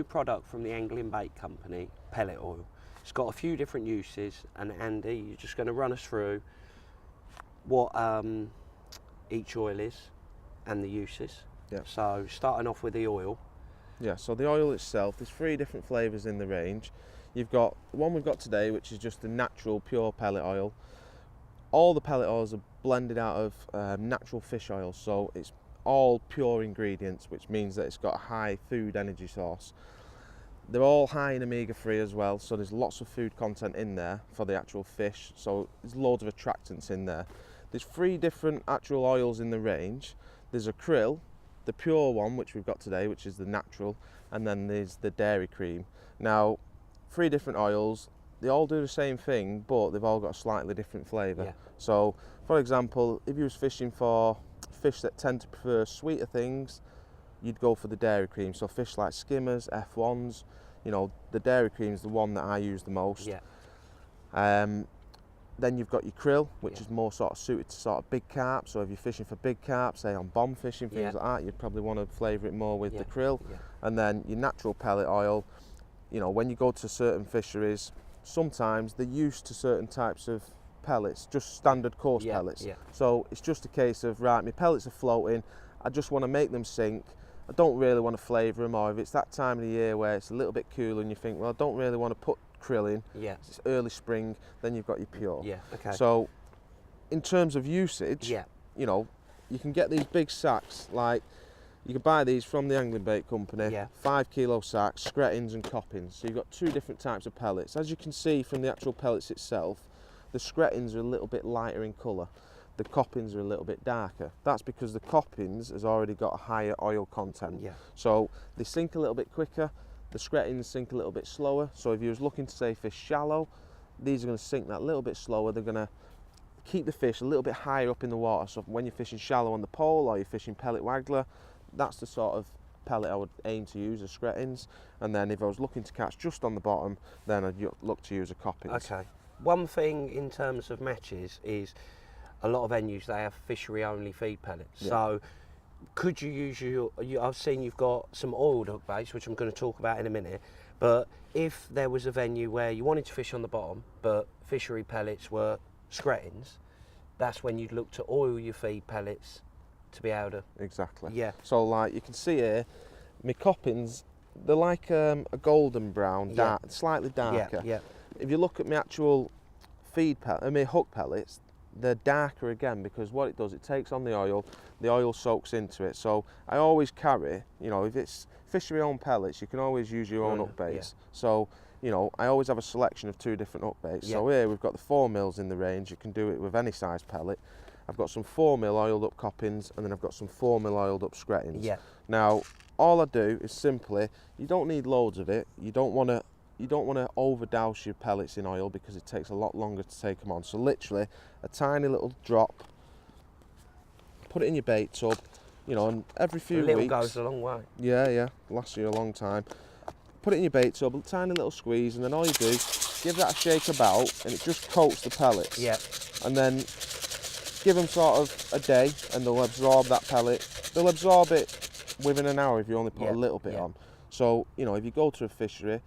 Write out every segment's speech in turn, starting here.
product from the angling bait company, Pellet Oil. It's got a few different uses, and Andy, you're just going to run us through what each oil is and the uses. Yeah. So starting off with the oil. Yeah, so the oil itself, there's 3 different flavours in the range. You've got the one we've got today, which is just the natural pure pellet oil. All the pellet oils are blended out of natural fish oil, so it's all pure ingredients, which means that it's got a high food energy source. They're all high in omega-3 as well, so there's lots of food content in there for the actual fish, so there's loads of attractants in there. There's 3 different actual oils in the range. There's acryl, the pure one, which we've got today, which is the natural, and then there's the dairy cream. Now, 3 different oils, they all do the same thing, but they've all got a slightly different flavour. Yeah. So, for example, if you was fishing for fish that tend to prefer sweeter things, you'd go for the dairy cream. So fish like skimmers, F1s, you know, the dairy cream is the one that I use the most. Yeah. Then you've got your krill, which is more sort of suited to sort of big carp. So if you're fishing for big carp, say on bomb fishing, things like that, you'd probably want to flavour it more with the krill. Yeah. And then your natural pellet oil, you know, when you go to certain fisheries, sometimes they're used to certain types of pellets, just standard coarse pellets. Yeah. So it's just a case of, right, my pellets are floating, I just want to make them sink. I don't really want to flavour them, or if it's that time of the year where it's a little bit cooler and you think, well, I don't really want to put krill in, it's early spring, then you've got your pure. Yeah, okay. So in terms of usage, you know, you can get these big sacks, like you can buy these from the angling bait company, 5 kilo sacks, screttings and coppins. So you've got 2 different types of pellets. As you can see from the actual pellets itself, the screttings are a little bit lighter in colour. The coppins are a little bit darker. That's because the coppins has already got a higher oil content. So they sink a little bit quicker, the screttings sink a little bit slower. So if you was looking to say fish shallow, these are going to sink that little bit slower. They're going to keep the fish a little bit higher up in the water. So when you're fishing shallow on the pole or you're fishing pellet waggler, that's the sort of pellet I would aim to use, as screttings. And then if I was looking to catch just on the bottom, then I'd look to use a coppins. Okay. One thing in terms of matches is a lot of venues, they have fishery only feed pellets. So could you use I've seen you've got some oiled hook baits, which I'm going to talk about in a minute, but if there was a venue where you wanted to fish on the bottom but fishery pellets were screttings, that's when you'd look to oil your feed pellets to be able to... Exactly. Yeah. So like you can see here, my coppins, they're like a golden brown, dark, slightly darker. If you look at my actual feed pellet, my hook pellets, they're darker again, because what it does, it takes on the oil soaks into it. So I always carry, you know, if it's fishery owned pellets, you can always use your own hook baits. So, you know, I always have a selection of 2 different hook baits. So here we've got the 4 mils in the range. You can do it with any size pellet. I've got some 4 mil oiled up coppins, and then I've got some 4 mil oiled up screttings. Now, all I do is simply, you don't need loads of it. You don't want to overdouse your pellets in oil, because it takes a lot longer to take them on. So literally a tiny little drop, put it in your bait tub, you know, and every few weeks... A little goes a long way. Yeah, lasts you a long time. Put it in your bait tub, a tiny little squeeze, and then all you do, give that a shake about, and it just coats the pellets. And then give them sort of a day, and they'll absorb that pellet. They'll absorb it within an hour if you only put a little bit on. So, you know, if you go to a fishery,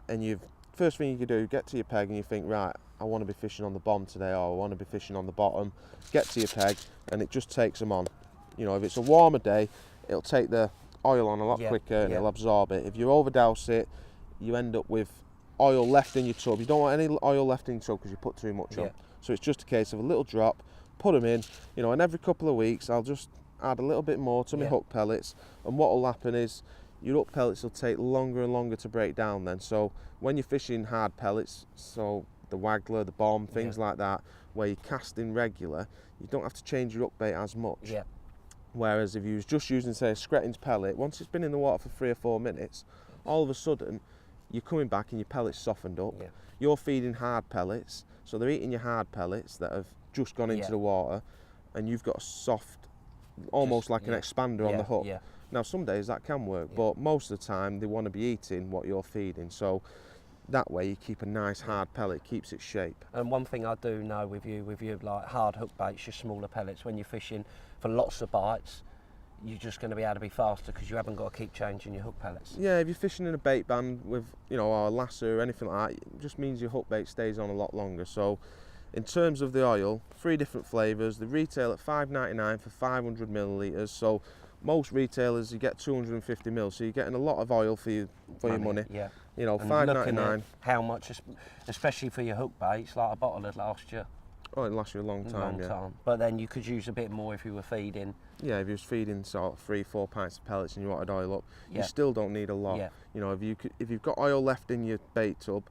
and first thing you can do, get to your peg and you think, right, I want to be fishing on the bottom today, or I want to be fishing on the bottom. Get to your peg and it just takes them on. You know, if it's a warmer day, it'll take the oil on a lot quicker, and it'll absorb it. If you overdouse it, you end up with oil left in your tub. You don't want any oil left in your tub because you put too much on. So it's just a case of a little drop, put them in, you know, and every couple of weeks I'll just add a little bit more to my hook pellets, and what will happen is your hook pellets will take longer and longer to break down then. So when you're fishing hard pellets, so the waggler, the bomb, things like that, where you're casting regular, you don't have to change your hook bait as much. Whereas if you was just using, say, a screttings pellet, once it's been in the water for 3 or 4 minutes, all of a sudden you're coming back and your pellet's softened up. You're feeding hard pellets, so they're eating your hard pellets that have just gone into the water, and you've got a soft, almost like an expander on the hook. Now some days that can work, but most of the time they want to be eating what you're feeding, so that way you keep a nice hard pellet, keeps its shape. And one thing I do know with you like hard hook baits, your smaller pellets, when you're fishing for lots of bites, you're just going to be able to be faster because you haven't got to keep changing your hook pellets. Yeah, if you're fishing in a bait band with, you know, or a lasso or anything like that, it just means your hook bait stays on a lot longer. So in terms of the oil, 3 different flavours. They retail at $5.99 for 500 millilitres. So most retailers, you get 250 mil, so you're getting a lot of oil for your money. Yeah. You know, And $5.99. how much, especially for your hook baits, like a bottle would last you Oh, it lasts you a long time. But then you could use a bit more if you were feeding. Yeah, if you was feeding sort of 3-4 pints of pellets and you wanted oil up, Yeah. you still don't need a lot. Yeah. You know, if you've got oil left in your bait tub,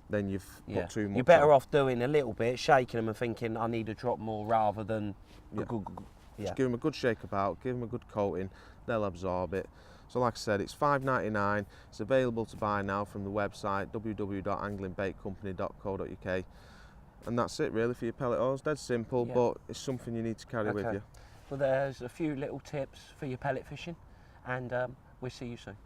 then you've put too much. You're better on. off doing a little bit, shaking them and thinking I need to drop more rather than. Just give them a good shake about, give them a good coating, they'll absorb it. So like I said, it's $5.99. It's available to buy now from the website www.anglingbaitcompany.co.uk. And that's it really for your pellet oils. Dead simple, but it's something you need to carry with you. Well, there's a few little tips for your pellet fishing, and we'll see you soon.